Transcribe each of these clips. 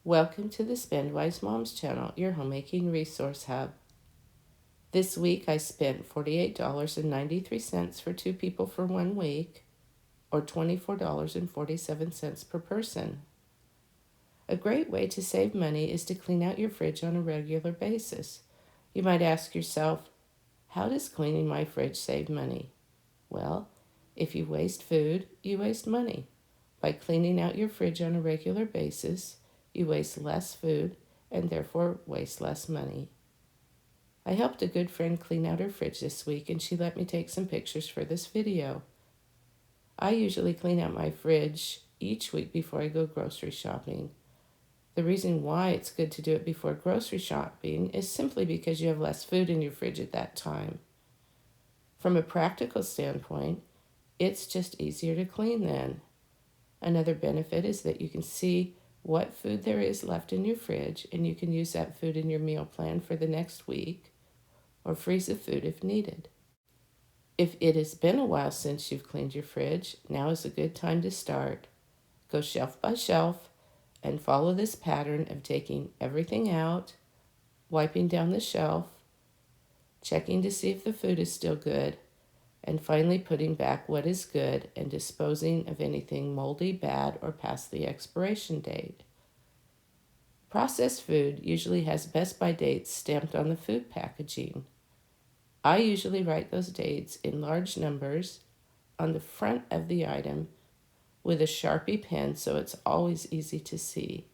Welcome to the Spendwise Moms channel, your homemaking resource hub. This week I spent $48.93 for 2 people for 1 week, or $24.47 per person. A great way to save money is to clean out your fridge on a regular basis. You might ask yourself, how does cleaning my fridge save money? Well, if you waste food, you waste money. By cleaning out your fridge on a regular basis, you waste less food and therefore waste less money. I helped a good friend clean out her fridge this week and she let me take some pictures for this video. I usually clean out my fridge each week before I go grocery shopping. The reason why it's good to do it before grocery shopping is simply because you have less food in your fridge at that time. From a practical standpoint, it's just easier to clean then. Another benefit is that you can see what food there is left in your fridge and you can use that food in your meal plan for the next week or freeze the food if needed. If it has been a while since you've cleaned your fridge, now is a good time to start. Go shelf by shelf and follow this pattern of taking everything out, wiping down the shelf, checking to see if the food is still good, and finally putting back what is good and disposing of anything moldy, bad, or past the expiration date. Processed food usually has best-by dates stamped on the food packaging. I usually write those dates in large numbers on the front of the item with a Sharpie pen so it's always easy to see.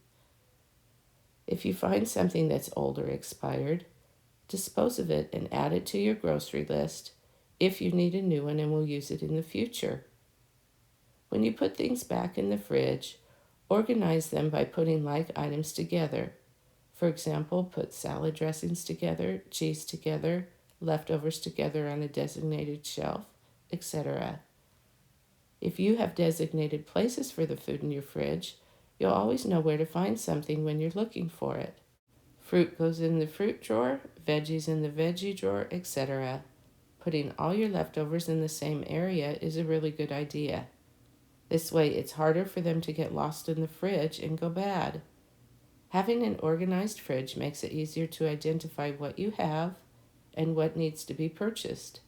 If you find something that's old or expired, dispose of it and add it to your grocery list if you need a new one and will use it in the future. When you put things back in the fridge, organize them by putting like items together. For example, put salad dressings together, cheese together, leftovers together on a designated shelf, etc. If you have designated places for the food in your fridge, you'll always know where to find something when you're looking for it. Fruit goes in the fruit drawer, veggies in the veggie drawer, etc. Putting all your leftovers in the same area is a really good idea. This way it's harder for them to get lost in the fridge and go bad. Having an organized fridge makes it easier to identify what you have and what needs to be purchased.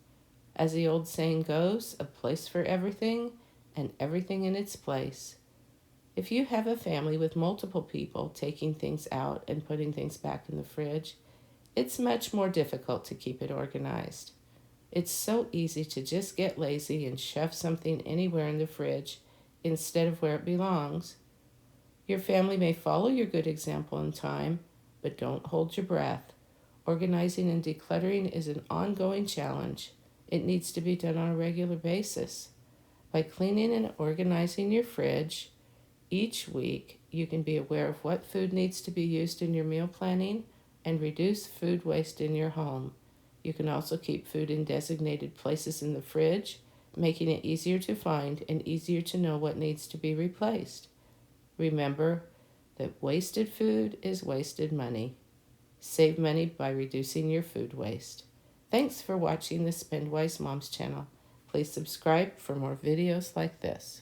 As the old saying goes, a place for everything and everything in its place. If you have a family with multiple people taking things out and putting things back in the fridge, it's much more difficult to keep it organized. It's so easy to just get lazy and shove something anywhere in the fridge instead of where it belongs. Your family may follow your good example in time, but don't hold your breath. Organizing and decluttering is an ongoing challenge. It needs to be done on a regular basis. By cleaning and organizing your fridge each week, you can be aware of what food needs to be used in your meal planning and reduce food waste in your home. You can also keep food in designated places in the fridge, making it easier to find and easier to know what needs to be replaced. Remember that wasted food is wasted money. Save money by reducing your food waste. Thanks for watching the Spendwise Moms channel. Please subscribe for more videos like this.